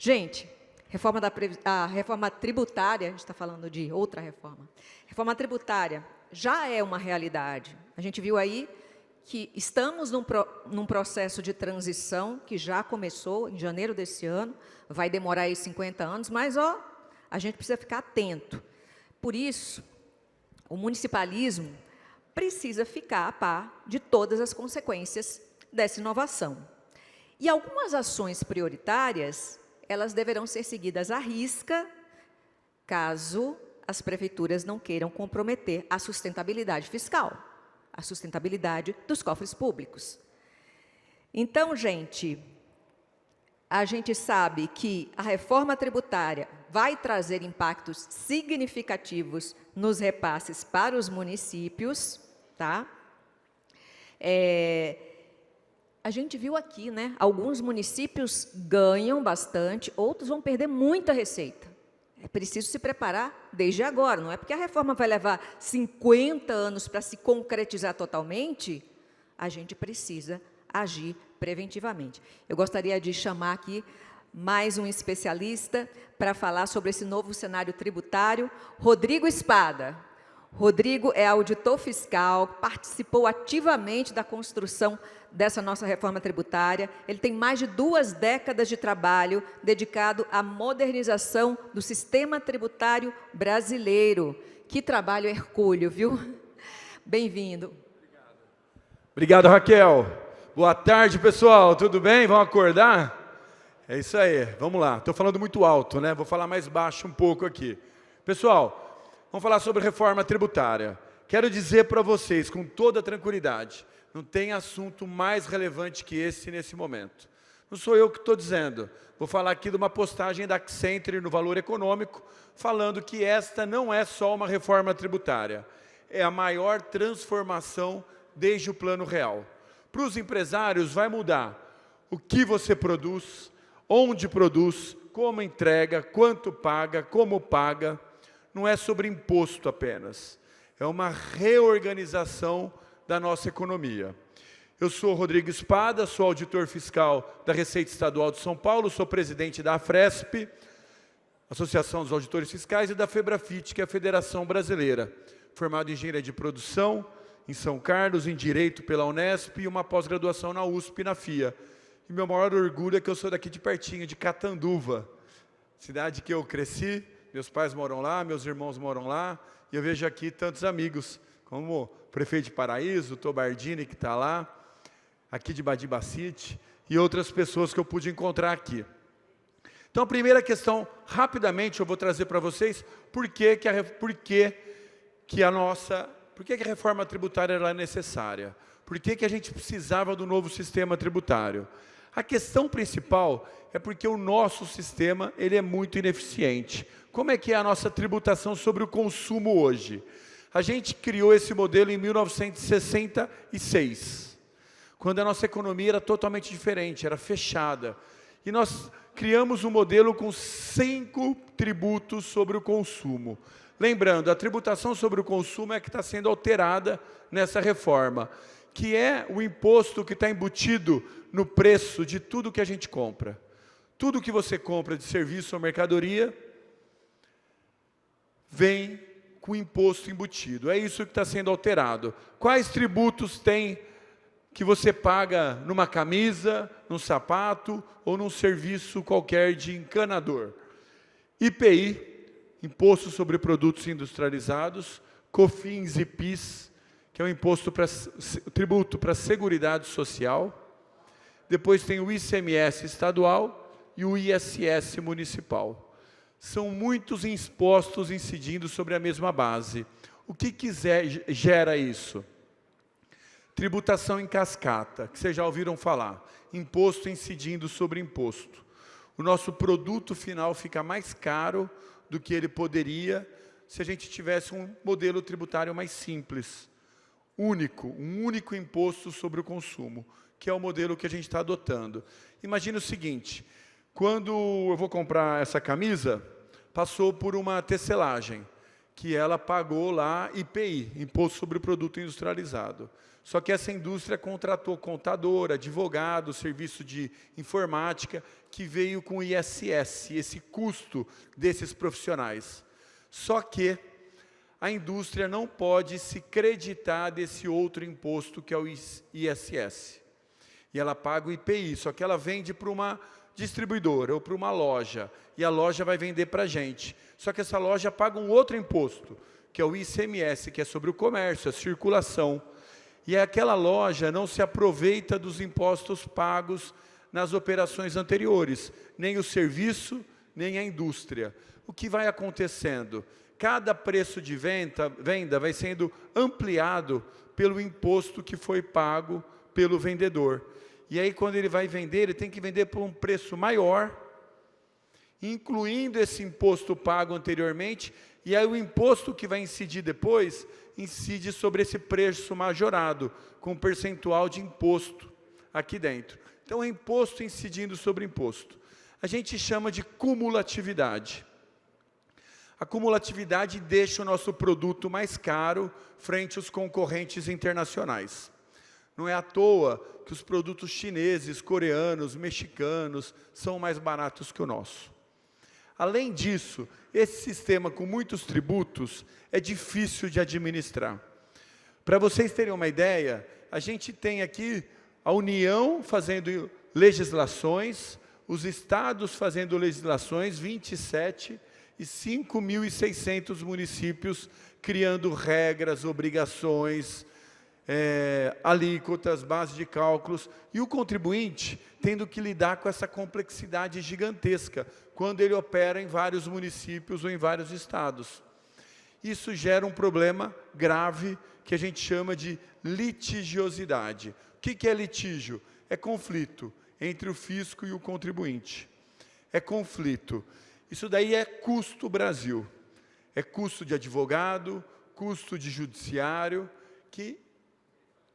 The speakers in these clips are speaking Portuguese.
Gente, a reforma tributária, a gente está falando de outra reforma. Reforma tributária já é uma realidade. A gente viu aí que estamos num processo de transição que já começou em janeiro desse ano, vai demorar aí 50 anos, mas a gente precisa ficar atento. Por isso, o municipalismo precisa ficar a par de todas as consequências dessa inovação. E algumas ações prioritárias, elas deverão ser seguidas à risca, caso as prefeituras não queiram comprometer a sustentabilidade fiscal, a sustentabilidade dos cofres públicos. Então, gente, a gente sabe que a reforma tributária vai trazer impactos significativos nos repasses para os municípios, tá? A gente viu aqui, né? Alguns municípios ganham bastante, outros vão perder muita receita. É preciso se preparar desde agora, não é porque a reforma vai levar 50 anos para se concretizar totalmente, a gente precisa agir preventivamente. Eu gostaria de chamar aqui mais um especialista para falar sobre esse novo cenário tributário, Rodrigo Espada. Rodrigo é auditor fiscal, participou ativamente da construção dessa nossa reforma tributária. Ele tem mais de 2 décadas de trabalho dedicado à modernização do sistema tributário brasileiro. Que trabalho hercúleo, viu? Bem-vindo. Obrigado, Raquel. Boa tarde, pessoal. Tudo bem? Vamos acordar? É isso aí. Vamos lá. Estou falando muito alto, né? Vou falar mais baixo um pouco aqui. Pessoal, vamos falar sobre reforma tributária. Quero dizer para vocês, com toda tranquilidade, não tem assunto mais relevante que esse nesse momento. Não sou eu que estou dizendo. Vou falar aqui de uma postagem da Accenture no Valor Econômico, falando que esta não é só uma reforma tributária. É a maior transformação desde o Plano Real. Para os empresários vai mudar o que você produz, onde produz, como entrega, quanto paga, como paga. Não é sobre imposto apenas. É uma reorganização da nossa economia. Eu sou Rodrigo Espada, sou auditor fiscal da Receita Estadual de São Paulo, sou presidente da AFRESP, Associação dos Auditores Fiscais, e da FEBRAFIT, que é a Federação Brasileira. Formado em Engenharia de Produção, em São Carlos, em Direito pela Unesp e uma pós-graduação na USP e na FIA. E meu maior orgulho é que eu sou daqui de pertinho, de Catanduva, cidade que eu cresci, meus pais moram lá, meus irmãos moram lá, e eu vejo aqui tantos amigos, como o prefeito de Paraíso, o Tobardini, que está lá, aqui de Badibacite, e outras pessoas que eu pude encontrar aqui. Então, a primeira questão, rapidamente, eu vou trazer para vocês por que a reforma tributária era necessária. Por que a gente precisava do novo sistema tributário? A questão principal é porque o nosso sistema ele é muito ineficiente. Como é que é a nossa tributação sobre o consumo hoje? A gente criou esse modelo em 1966, quando a nossa economia era totalmente diferente, era fechada. E nós criamos um modelo com 5 tributos sobre o consumo. Lembrando, a tributação sobre o consumo é que está sendo alterada nessa reforma, que é o imposto que está embutido no preço de tudo que a gente compra. Tudo que você compra de serviço ou mercadoria vem com imposto embutido. É isso que está sendo alterado. Quais tributos tem que você paga numa camisa, num sapato ou num serviço qualquer de encanador? IPI, Imposto sobre Produtos Industrializados, COFINS e PIS, que é um tributo para a Seguridade Social. Depois tem o ICMS estadual e o ISS municipal. São muitos impostos incidindo sobre a mesma base. O que gera isso? Tributação em cascata, que vocês já ouviram falar. Imposto incidindo sobre imposto. O nosso produto final fica mais caro do que ele poderia se a gente tivesse um modelo tributário mais simples, único, um único imposto sobre o consumo, que é o modelo que a gente está adotando. Imagina o seguinte, quando eu vou comprar essa camisa, passou por uma tecelagem, que ela pagou lá IPI, Imposto sobre o Produto Industrializado. Só que essa indústria contratou contador, advogado, serviço de informática, que veio com o ISS, esse custo desses profissionais. Só que a indústria não pode se creditar desse outro imposto que é o ISS. E ela paga o IPI, só que ela vende para uma distribuidora ou para uma loja, e a loja vai vender para a gente. Só que essa loja paga um outro imposto, que é o ICMS, que é sobre o comércio, a circulação. E aquela loja não se aproveita dos impostos pagos nas operações anteriores, nem o serviço, nem a indústria. O que vai acontecendo? Cada preço de venda vai sendo ampliado pelo imposto que foi pago pelo vendedor. E aí, quando ele vai vender, ele tem que vender por um preço maior, incluindo esse imposto pago anteriormente, e aí o imposto que vai incidir depois, incide sobre esse preço majorado, com um percentual de imposto aqui dentro. Então, é imposto incidindo sobre imposto. A gente chama de cumulatividade. A cumulatividade deixa o nosso produto mais caro frente aos concorrentes internacionais. Não é à toa que os produtos chineses, coreanos, mexicanos são mais baratos que o nosso. Além disso, esse sistema com muitos tributos é difícil de administrar. Para vocês terem uma ideia, a gente tem aqui a União fazendo legislações, os estados fazendo legislações, 27, e 5.600 municípios criando regras, obrigações, alíquotas, base de cálculos, e o contribuinte tendo que lidar com essa complexidade gigantesca, quando ele opera em vários municípios ou em vários estados. Isso gera um problema grave, que a gente chama de litigiosidade. O que é litígio? É conflito entre o fisco e o contribuinte. É conflito. Isso daí é custo Brasil. É custo de advogado, custo de judiciário, que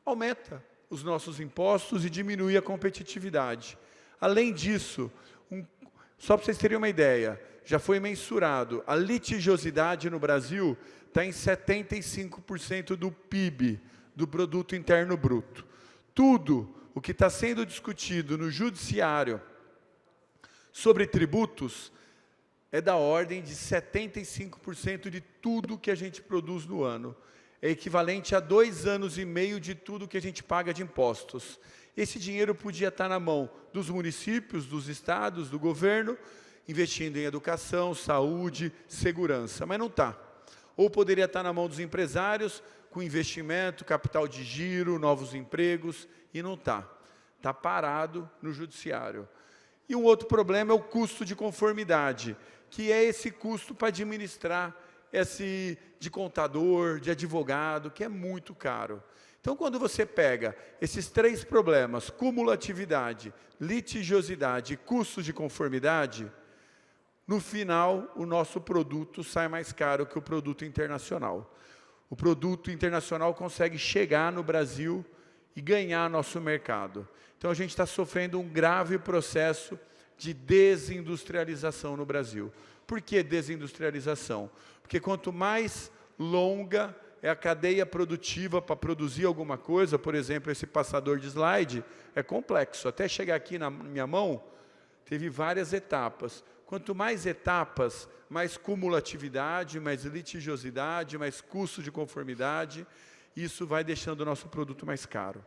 aumenta os nossos impostos e diminui a competitividade. Além disso, só para vocês terem uma ideia, já foi mensurado, a litigiosidade no Brasil está em 75% do PIB, do Produto Interno Bruto. Tudo o que está sendo discutido no judiciário sobre tributos é da ordem de 75% de tudo que a gente produz no ano. É equivalente a 2 anos e meio de tudo que a gente paga de impostos. Esse dinheiro podia estar na mão dos municípios, dos estados, do governo, investindo em educação, saúde, segurança, mas não está. Ou poderia estar na mão dos empresários, com investimento, capital de giro, novos empregos, e não está. Está parado no judiciário. E um outro problema é o custo de conformidade, que é esse custo para administrar esse de contador, de advogado, que é muito caro. Então, quando você pega esses 3 problemas, cumulatividade, litigiosidade e custos de conformidade, no final, o nosso produto sai mais caro que o produto internacional. O produto internacional consegue chegar no Brasil e ganhar nosso mercado. Então, a gente está sofrendo um grave processo de desindustrialização no Brasil. Por que desindustrialização? Porque quanto mais longa é a cadeia produtiva para produzir alguma coisa, por exemplo, esse passador de slide, é complexo. Até chegar aqui na minha mão, teve várias etapas. Quanto mais etapas, mais cumulatividade, mais litigiosidade, mais custo de conformidade, isso vai deixando o nosso produto mais caro.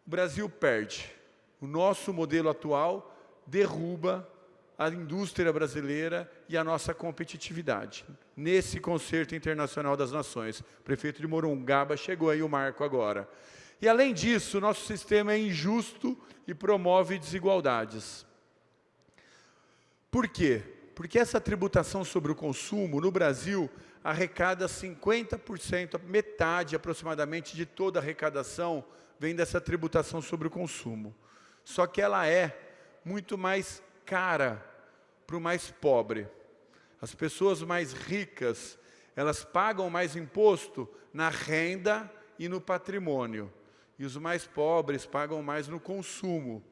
O Brasil perde. O nosso modelo atual derruba a indústria brasileira e a nossa competitividade. Nesse Concerto Internacional das Nações, o prefeito de Morungaba chegou aí o marco agora. E além disso, o nosso sistema é injusto e promove desigualdades. Por quê? Porque essa tributação sobre o consumo, no Brasil, arrecada 50%, metade aproximadamente de toda a arrecadação vem dessa tributação sobre o consumo. Só que ela é muito mais cara para o mais pobre. As pessoas mais ricas, elas pagam mais imposto na renda e no patrimônio. E os mais pobres pagam mais no consumo.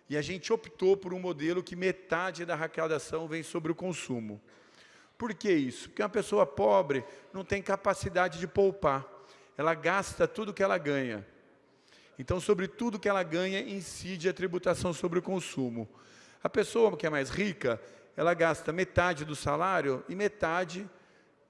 E a gente optou por um modelo que metade da arrecadação vem sobre o consumo. Por que isso? Porque uma pessoa pobre não tem capacidade de poupar. ela gasta tudo que ela ganha. Então, sobre tudo que ela ganha, incide a tributação sobre o consumo. A pessoa que é mais rica, ela gasta metade do salário e metade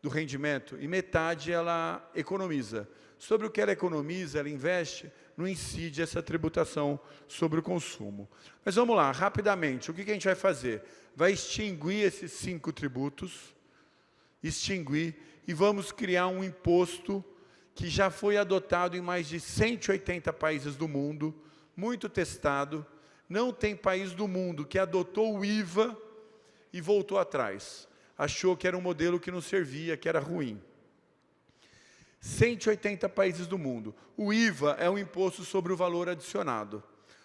do rendimento, e metade ela economiza. Sobre o que ela economiza, ela investe, não incide essa tributação sobre o consumo. Mas vamos lá, rapidamente, o que a gente vai fazer? Vai extinguir esses 5 tributos, extinguir, e vamos criar um imposto que já foi adotado em mais de 180 países do mundo, muito testado. Não tem país do mundo que adotou o IVA e voltou atrás. Achou que era um modelo que não servia, que era ruim. 180 países do mundo. O IVA é um imposto sobre o valor adicionado.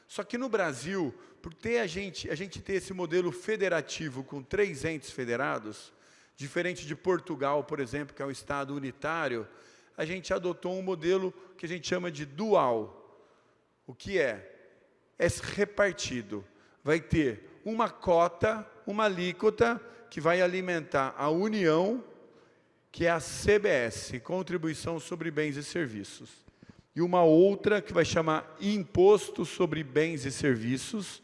Só que no Brasil, por ter a gente ter esse modelo federativo com 3 entes federados, diferente de Portugal, por exemplo, que é um estado unitário, a gente adotou um modelo que a gente chama de dual. O que é? É repartido. Vai ter uma cota, uma alíquota, que vai alimentar a União, que é a CBS, Contribuição sobre Bens e Serviços. E uma outra que vai chamar Imposto sobre Bens e Serviços,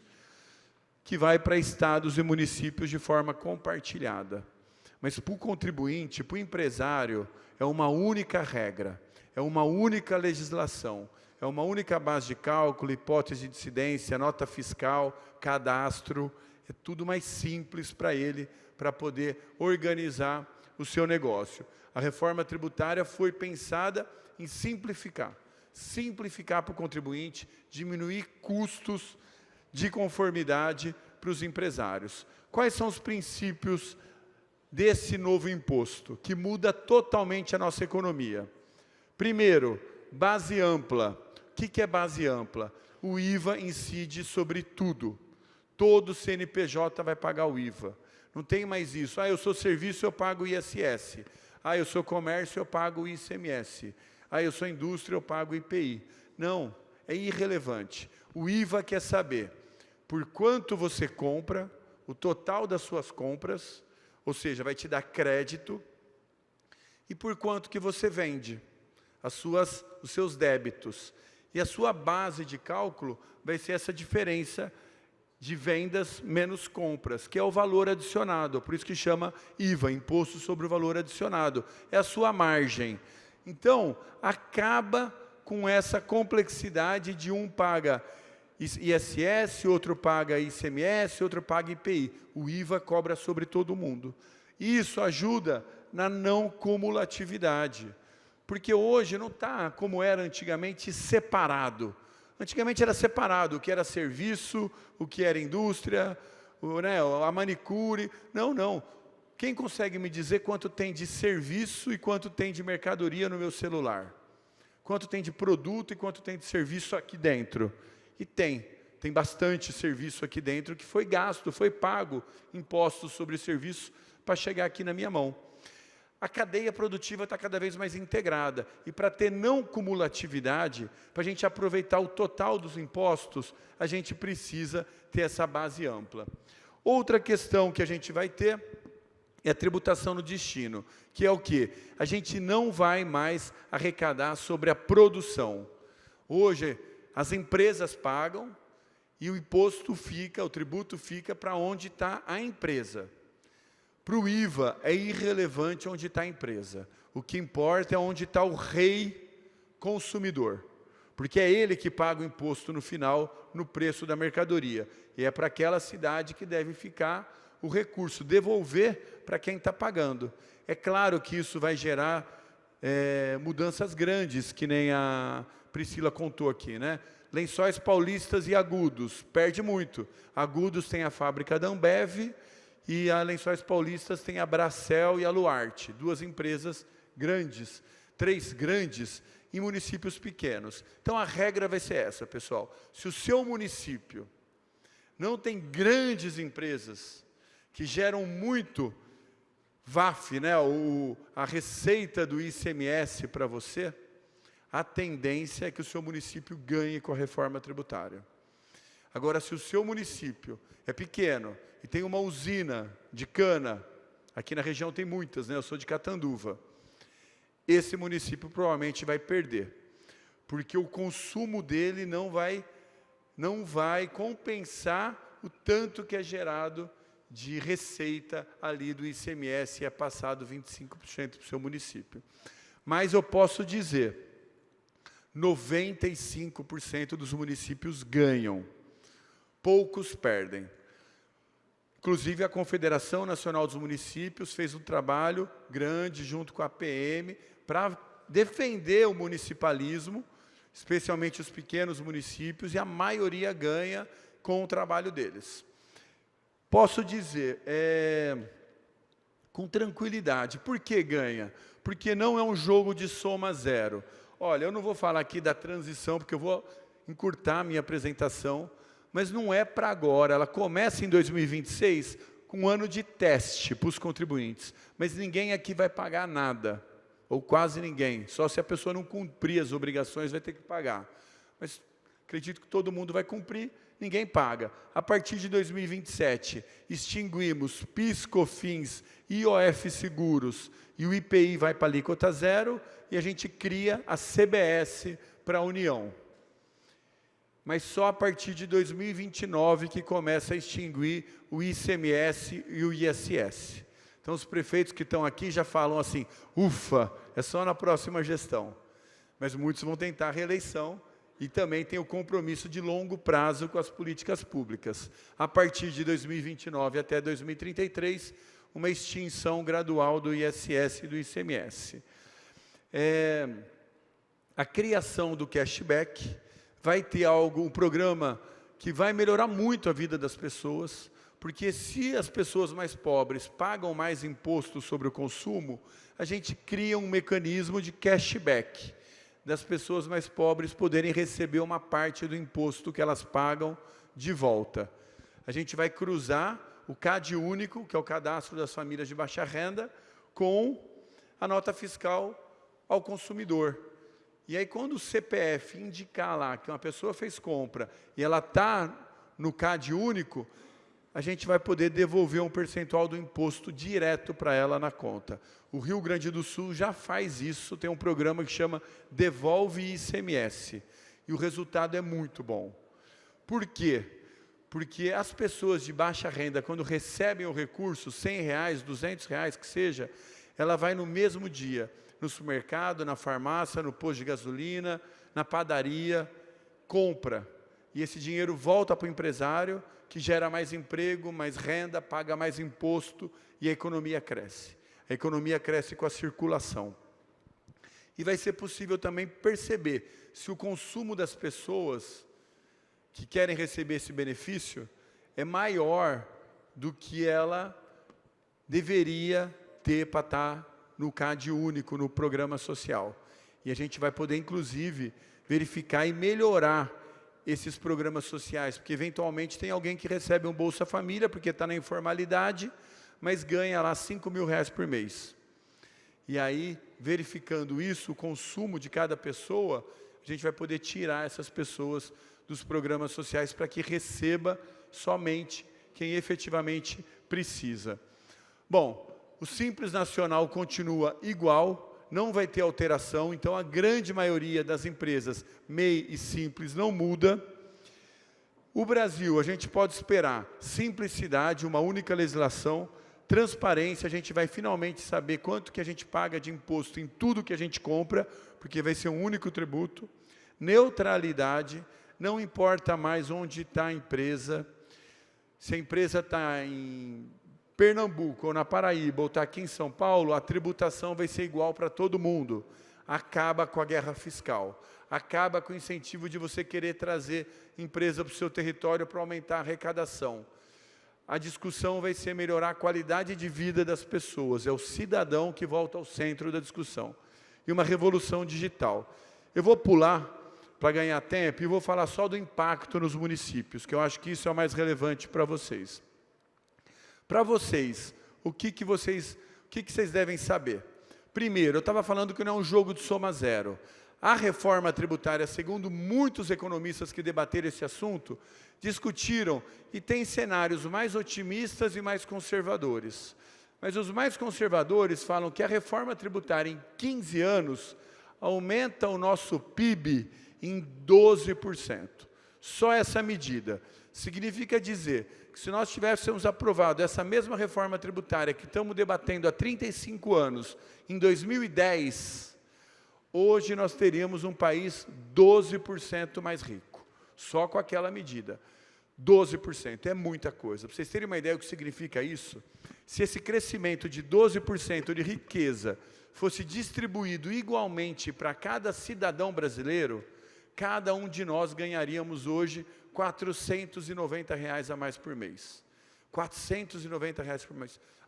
que vai para estados e municípios de forma compartilhada. Mas para o contribuinte, para o empresário, é uma única regra, é uma única legislação, é uma única base de cálculo, hipótese de incidência, nota fiscal, cadastro, é tudo mais simples para ele, para poder organizar o seu negócio. A reforma tributária foi pensada em simplificar para o contribuinte, diminuir custos de conformidade para os empresários. Quais são os princípios desse novo imposto, que muda totalmente a nossa economia? Primeiro, base ampla. O que é base ampla? O IVA incide sobre tudo. Todo CNPJ vai pagar o IVA. Não tem mais isso. Eu sou serviço, eu pago o ISS. Eu sou comércio, eu pago o ICMS. Eu sou indústria, eu pago o IPI. Não, é irrelevante. O IVA quer saber por quanto você compra, o total das suas compras, ou seja, vai te dar crédito, e por quanto que você vende, os seus débitos. E a sua base de cálculo vai ser essa diferença de vendas menos compras, que é o valor adicionado, por isso que chama IVA, Imposto sobre o Valor Adicionado. É a sua margem. Então, acaba com essa complexidade de um paga ISS, outro paga ICMS, outro paga IPI. O IVA cobra sobre todo mundo. Isso ajuda na não cumulatividade, porque hoje não está, como era antigamente, separado. Antigamente era separado, o que era serviço, o que era indústria, a manicure. Não. Quem consegue me dizer quanto tem de serviço e quanto tem de mercadoria no meu celular? Quanto tem de produto e quanto tem de serviço aqui dentro? E tem bastante serviço aqui dentro que foi gasto, foi pago impostos sobre serviço para chegar aqui na minha mão. A cadeia produtiva está cada vez mais integrada. E para ter não cumulatividade, para a gente aproveitar o total dos impostos, a gente precisa ter essa base ampla. Outra questão que a gente vai ter é a tributação no destino, que é o quê? A gente não vai mais arrecadar sobre a produção. Hoje, as empresas pagam e o imposto fica, o tributo fica para onde está a empresa. Para o IVA, é irrelevante onde está a empresa. O que importa é onde está o rei consumidor. Porque é ele que paga o imposto no final, no preço da mercadoria. E é para aquela cidade que deve ficar o recurso, devolver para quem está pagando. É claro que isso vai gerar mudanças grandes, que nem a Priscila contou aqui, né? Lençóis Paulistas e Agudos, perde muito. Agudos tem a fábrica da Ambev, e a Lençóis Paulistas tem a Bracel e a Luarte, 2 empresas grandes, 3 grandes em municípios pequenos. Então a regra vai ser essa, pessoal. Se o seu município não tem grandes empresas que geram muito VAF, né, a receita do ICMS para você, a tendência é que o seu município ganhe com a reforma tributária. Agora, se o seu município é pequeno e tem uma usina de cana, aqui na região tem muitas, né? Eu sou de Catanduva, esse município provavelmente vai perder, porque o consumo dele não vai compensar o tanto que é gerado de receita ali do ICMS, e é passado 25% para o seu município. Mas eu posso dizer, 95% dos municípios ganham, poucos perdem. Inclusive, a Confederação Nacional dos Municípios fez um trabalho grande junto com a PM para defender o municipalismo, especialmente os pequenos municípios, e a maioria ganha com o trabalho deles. Posso dizer, com tranquilidade, por que ganha? Porque não é um jogo de soma zero. Olha, eu não vou falar aqui da transição, porque eu vou encurtar a minha apresentação, mas não é para agora, ela começa em 2026 com um ano de teste para os contribuintes, mas ninguém aqui vai pagar nada, ou quase ninguém, só se a pessoa não cumprir as obrigações vai ter que pagar. Mas acredito que todo mundo vai cumprir, ninguém paga. A partir de 2027, extinguimos PIS, COFINS, IOF Seguros, e o IPI vai para a alíquota zero, e a gente cria a CBS para a União. Mas só a partir de 2029 que começa a extinguir o ICMS e o ISS. Então, os prefeitos que estão aqui já falam assim, ufa, é só na próxima gestão. Mas muitos vão tentar a reeleição e também tem o compromisso de longo prazo com as políticas públicas. A partir de 2029 até 2033, uma extinção gradual do ISS e do ICMS. A criação do cashback vai ter um programa que vai melhorar muito a vida das pessoas, porque se as pessoas mais pobres pagam mais imposto sobre o consumo, a gente cria um mecanismo de cashback, das pessoas mais pobres poderem receber uma parte do imposto que elas pagam de volta. A gente vai cruzar o CAD único, que é o cadastro das famílias de baixa renda, com a nota fiscal ao consumidor. E aí, quando o CPF indicar lá que uma pessoa fez compra e ela está no CAD único, a gente vai poder devolver um percentual do imposto direto para ela na conta. O Rio Grande do Sul já faz isso, tem um programa que chama Devolve ICMS. E o resultado é muito bom. Por quê? Porque as pessoas de baixa renda, quando recebem o recurso, R$100, R$200, que seja, ela vai no mesmo dia, no supermercado, na farmácia, no posto de gasolina, na padaria, compra. E esse dinheiro volta para o empresário, que gera mais emprego, mais renda, paga mais imposto e a economia cresce. A economia cresce com a circulação. E vai ser possível também perceber se o consumo das pessoas que querem receber esse benefício é maior do que ela deveria ter para estar no CAD único, no programa social. E a gente vai poder, inclusive, verificar e melhorar esses programas sociais, porque eventualmente tem alguém que recebe um Bolsa Família, porque está na informalidade, mas ganha lá R$5.000 por mês. E aí, verificando isso, o consumo de cada pessoa, a gente vai poder tirar essas pessoas dos programas sociais para que receba somente quem efetivamente precisa. Bom, o Simples Nacional continua igual, não vai ter alteração, então a grande maioria das empresas MEI e Simples não muda. O Brasil, a gente pode esperar simplicidade, uma única legislação, transparência, a gente vai finalmente saber quanto que a gente paga de imposto em tudo que a gente compra, porque vai ser um único tributo. Neutralidade, não importa mais onde está a empresa, se a empresa está em Pernambuco, ou na Paraíba, ou está aqui em São Paulo, a tributação vai ser igual para todo mundo. Acaba com a guerra fiscal. Acaba com o incentivo de você querer trazer empresa para o seu território para aumentar a arrecadação. A discussão vai ser melhorar a qualidade de vida das pessoas. É o cidadão que volta ao centro da discussão. E uma revolução digital. Eu vou pular para ganhar tempo e vou falar só do impacto nos municípios, que eu acho que isso é o mais relevante para vocês. Para vocês, o que vocês devem saber? Primeiro, eu estava falando que não é um jogo de soma zero. A reforma tributária, segundo muitos economistas que debateram esse assunto, discutiram e tem cenários mais otimistas e mais conservadores. Mas os mais conservadores falam que a reforma tributária em 15 anos aumenta o nosso PIB em 12%. Só essa medida. Significa dizer que se nós tivéssemos aprovado essa mesma reforma tributária que estamos debatendo há 35 anos, em 2010, hoje nós teríamos um país 12% mais rico. Só com aquela medida. 12%, é muita coisa. Para vocês terem uma ideia do que significa isso, se esse crescimento de 12% de riqueza fosse distribuído igualmente para cada cidadão brasileiro, cada um de nós ganharíamos hoje R$ 490 a mais por mês. R$ 490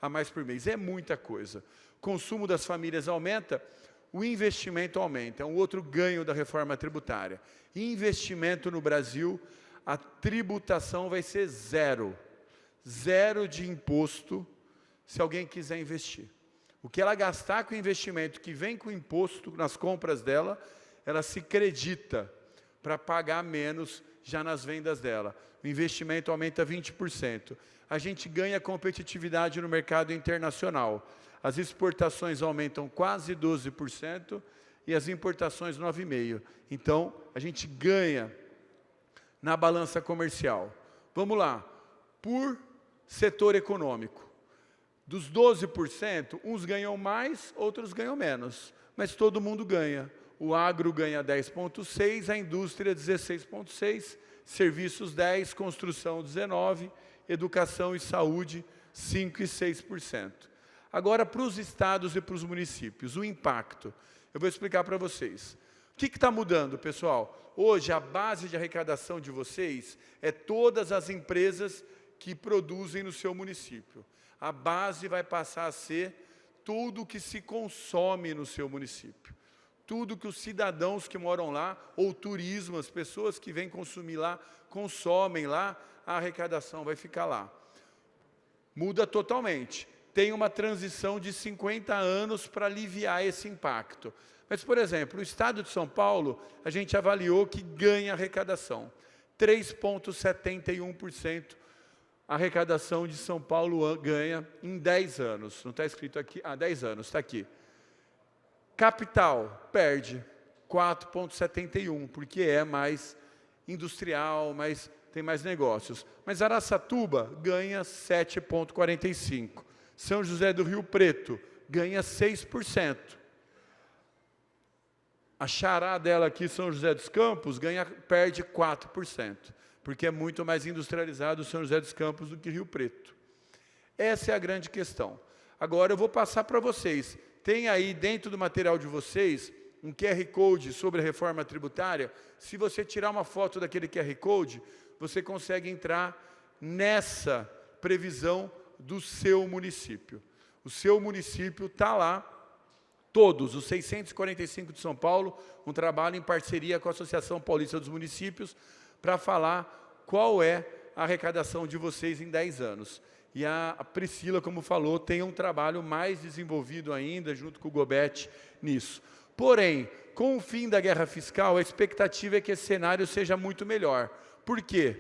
a mais por mês, é muita coisa. O consumo das famílias aumenta, o investimento aumenta, é um outro ganho da reforma tributária. Investimento no Brasil, a tributação vai ser zero. Zero de imposto, se alguém quiser investir. O que ela gastar com investimento que vem com imposto nas compras dela, ela se credita para pagar menos já nas vendas dela. O investimento aumenta 20%. A gente ganha competitividade no mercado internacional. As exportações aumentam quase 12% e as importações 9,5%. Então, a gente ganha na balança comercial. Vamos lá. Por setor econômico. Dos 12%, uns ganham mais, outros ganham menos. Mas todo mundo ganha. O agro ganha 10,6%, a indústria 16,6%, serviços 10%, construção 19%, educação e saúde 5% e 6%. Agora, para os estados e para os municípios, o impacto. Eu vou explicar para vocês. O que está mudando, pessoal? Hoje, a base de arrecadação de vocês é todas as empresas que produzem no seu município. A base vai passar a ser tudo que se consome no seu município. Tudo que os cidadãos que moram lá, ou turismo, as pessoas que vêm consumir lá, consomem lá, a arrecadação vai ficar lá. Muda totalmente. Tem uma transição de 50 anos para aliviar esse impacto. Mas, por exemplo, o Estado de São Paulo, a gente avaliou que ganha arrecadação. 3,71% a arrecadação de São Paulo ganha em 10 anos. Não está escrito aqui, 10 anos, está aqui. Capital, perde 4,71%, porque é mais industrial, tem mais negócios. Mas Araçatuba ganha 7,45%. São José do Rio Preto ganha 6%. A xará dela aqui, São José dos Campos, perde 4%, porque é muito mais industrializado São José dos Campos do que Rio Preto. Essa é a grande questão. Agora eu vou passar para vocês. Tem aí dentro do material de vocês um QR Code sobre a reforma tributária. Se você tirar uma foto daquele QR Code, você consegue entrar nessa previsão do seu município. O seu município está lá. Todos, os 645 de São Paulo, um trabalho em parceria com a Associação Paulista dos Municípios, para falar qual é a arrecadação de vocês em 10 anos. E a Priscila, como falou, tem um trabalho mais desenvolvido ainda, junto com o Gobet, nisso. Porém, com o fim da guerra fiscal, a expectativa é que esse cenário seja muito melhor. Por quê?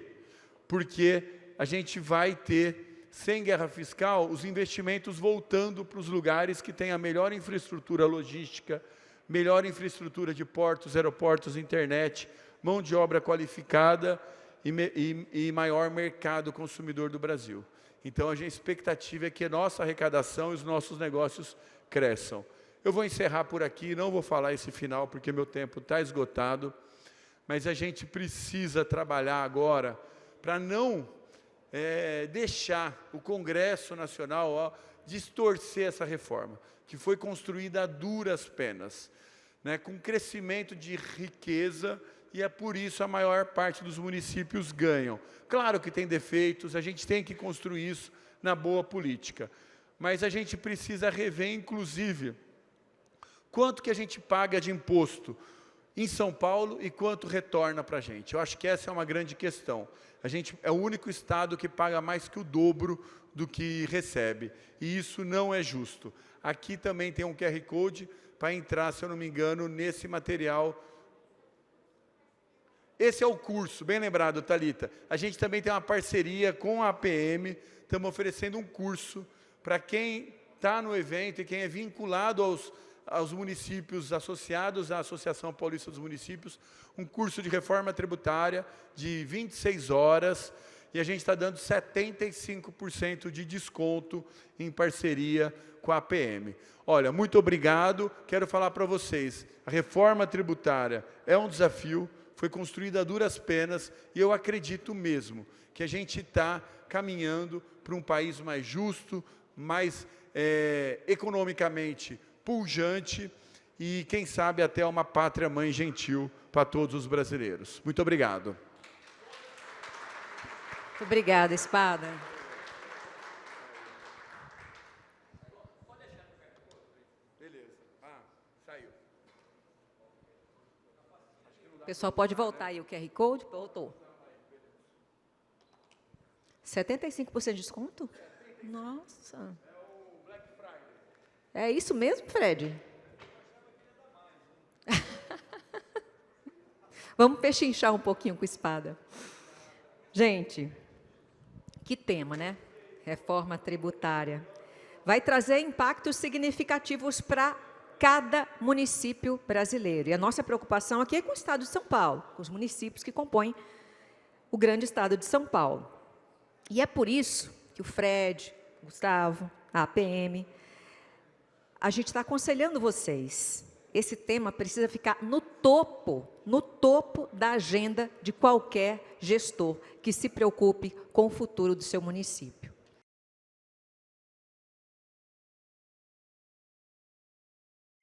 Porque a gente vai ter, sem guerra fiscal, os investimentos voltando para os lugares que têm a melhor infraestrutura logística, melhor infraestrutura de portos, aeroportos, internet, mão de obra qualificada e maior mercado consumidor do Brasil. Então, a expectativa é que a nossa arrecadação e os nossos negócios cresçam. Eu vou encerrar por aqui, não vou falar esse final, porque meu tempo está esgotado, mas a gente precisa trabalhar agora para não deixar o Congresso Nacional distorcer essa reforma, que foi construída a duras penas, com crescimento de riqueza, e é por isso a maior parte dos municípios ganham. Claro que tem defeitos, a gente tem que construir isso na boa política, mas a gente precisa rever, inclusive, quanto que a gente paga de imposto em São Paulo e quanto retorna para a gente. Eu acho que essa é uma grande questão. A gente é o único estado que paga mais que o dobro do que recebe, e isso não é justo. Aqui também tem um QR Code para entrar, se eu não me engano, nesse material. Esse é o curso, bem lembrado, Thalita. A gente também tem uma parceria com a APM, estamos oferecendo um curso para quem está no evento e quem é vinculado aos municípios associados à Associação Paulista dos Municípios, um curso de reforma tributária de 26 horas, e a gente está dando 75% de desconto em parceria com a APM. Olha, muito obrigado, quero falar para vocês, a reforma tributária é um desafio, foi construída a duras penas, e eu acredito mesmo que a gente está caminhando para um país mais justo, mais economicamente pujante e, quem sabe, até uma pátria-mãe gentil para todos os brasileiros. Muito obrigado. Muito obrigada, Espada. Beleza. Saiu. O pessoal pode voltar aí o QR Code? Voltou. 75% de desconto? Nossa. É isso mesmo, Fred? Vamos pechinchar um pouquinho com Espada. Gente, que tema, né? Reforma tributária. Vai trazer impactos significativos para cada município brasileiro. E a nossa preocupação aqui é com o Estado de São Paulo, com os municípios que compõem o grande Estado de São Paulo. E é por isso que o Fred, o Gustavo, a APM, a gente está aconselhando vocês. Esse tema precisa ficar no topo da agenda de qualquer gestor que se preocupe com o futuro do seu município.